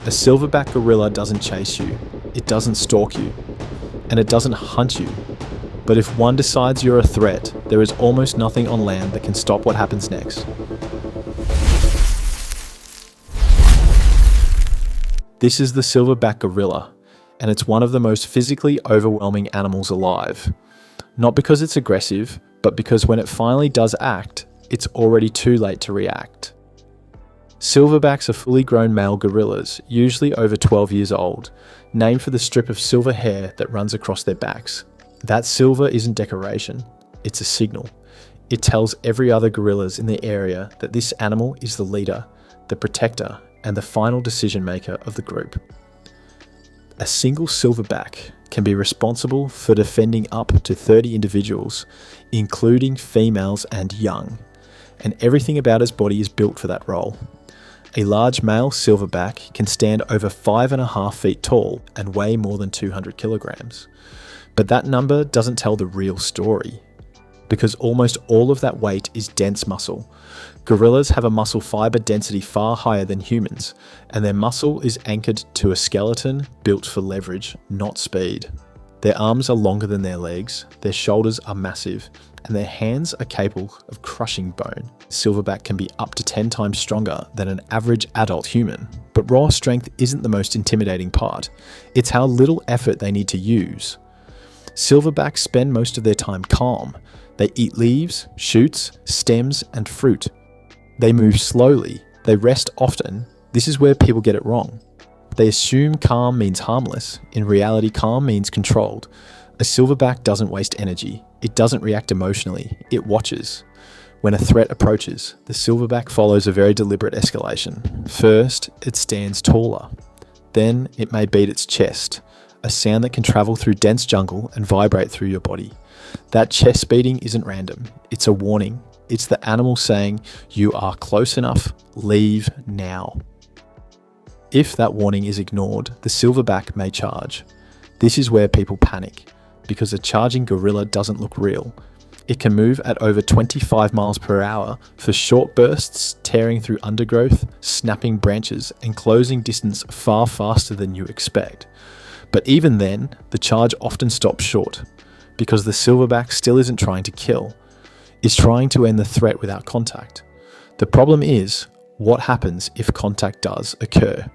A silverback gorilla doesn't chase you, it doesn't stalk you, and it doesn't hunt you. But if one decides you're a threat, there is almost nothing on land that can stop what happens next. This is the silverback gorilla, and it's one of the most physically overwhelming animals alive. Not because it's aggressive, but because when it finally does act, it's already too late to react. Silverbacks are fully grown male gorillas, usually over 12 years old, named for the strip of silver hair that runs across their backs. That silver isn't decoration, it's a signal. It tells every other gorillas in the area that this animal is the leader, the protector, and the final decision maker of the group. A single silverback can be responsible for defending up to 30 individuals, including females and young, and everything about his body is built for that role. A large male silverback can stand over 5.5 feet tall and weigh more than 200 kilograms. But that number doesn't tell the real story, because almost all of that weight is dense muscle. Gorillas have a muscle fiber density far higher than humans, and their muscle is anchored to a skeleton built for leverage, not speed. Their arms are longer than their legs, their shoulders are massive, and their hands are capable of crushing bone. Silverback can be up to 10 times stronger than an average adult human. But raw strength isn't the most intimidating part. It's how little effort they need to use. Silverbacks spend most of their time calm. They eat leaves, shoots, stems, and fruit. They move slowly. They rest often. This is where people get it wrong. They assume calm means harmless. In reality, calm means controlled. A silverback doesn't waste energy. It doesn't react emotionally. It watches. When a threat approaches, the silverback follows a very deliberate escalation. First, it stands taller. Then, it may beat its chest, a sound that can travel through dense jungle and vibrate through your body. That chest beating isn't random. It's a warning. It's the animal saying, "You are close enough. Leave now." If that warning is ignored, the silverback may charge. This is where people panic, because a charging gorilla doesn't look real. It can move at over 25 miles per hour for short bursts, tearing through undergrowth, snapping branches, and closing distance far faster than you expect. But even then, the charge often stops short, because the silverback still isn't trying to kill. It's trying to end the threat without contact. The problem is, what happens if contact does occur?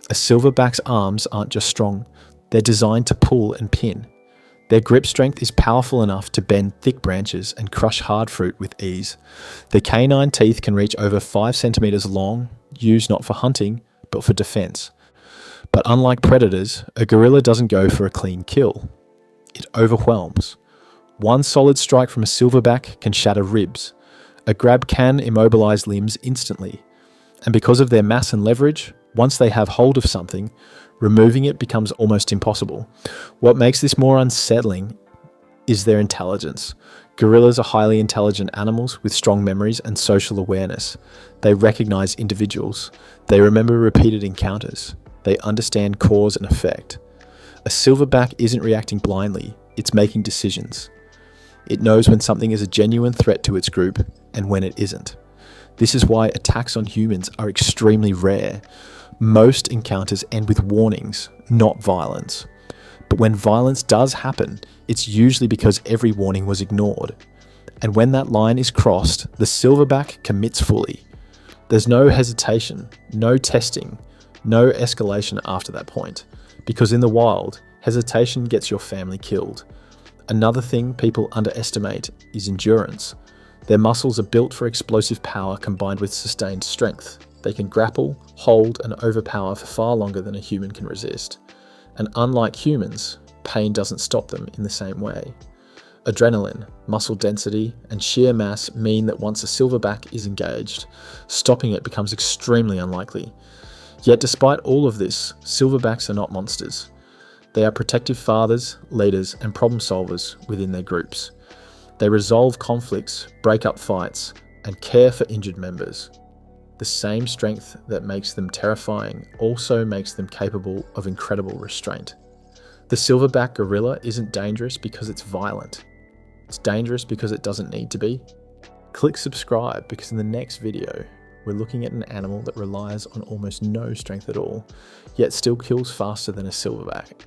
A silverback's arms aren't just strong, they're designed to pull and pin. Their grip strength is powerful enough to bend thick branches and crush hard fruit with ease. Their canine teeth can reach over 5 centimeters long, used not for hunting, but for defense. But unlike predators, a gorilla doesn't go for a clean kill. It overwhelms. One solid strike from a silverback can shatter ribs. A grab can immobilize limbs instantly. And because of their mass and leverage, once they have hold of something, removing it becomes almost impossible. What makes this more unsettling is their intelligence. Gorillas are highly intelligent animals with strong memories and social awareness. They recognize individuals. They remember repeated encounters. They understand cause and effect. A silverback isn't reacting blindly, it's making decisions. It knows when something is a genuine threat to its group and when it isn't. This is why attacks on humans are extremely rare. Most encounters end with warnings, not violence. But when violence does happen, it's usually because every warning was ignored. And when that line is crossed, the silverback commits fully. There's no hesitation, no testing, no escalation after that point. Because in the wild, hesitation gets your family killed. Another thing people underestimate is endurance. Their muscles are built for explosive power combined with sustained strength. They can grapple, hold, and overpower for far longer than a human can resist. And unlike humans, pain doesn't stop them in the same way. Adrenaline, muscle density, and sheer mass mean that once a silverback is engaged, stopping it becomes extremely unlikely. Yet despite all of this, silverbacks are not monsters. They are protective fathers, leaders, and problem solvers within their groups. They resolve conflicts, break up fights, and care for injured members. The same strength that makes them terrifying also makes them capable of incredible restraint. The silverback gorilla isn't dangerous because it's violent. It's dangerous because it doesn't need to be. Click subscribe because in the next video, we're looking at an animal that relies on almost no strength at all, yet still kills faster than a silverback.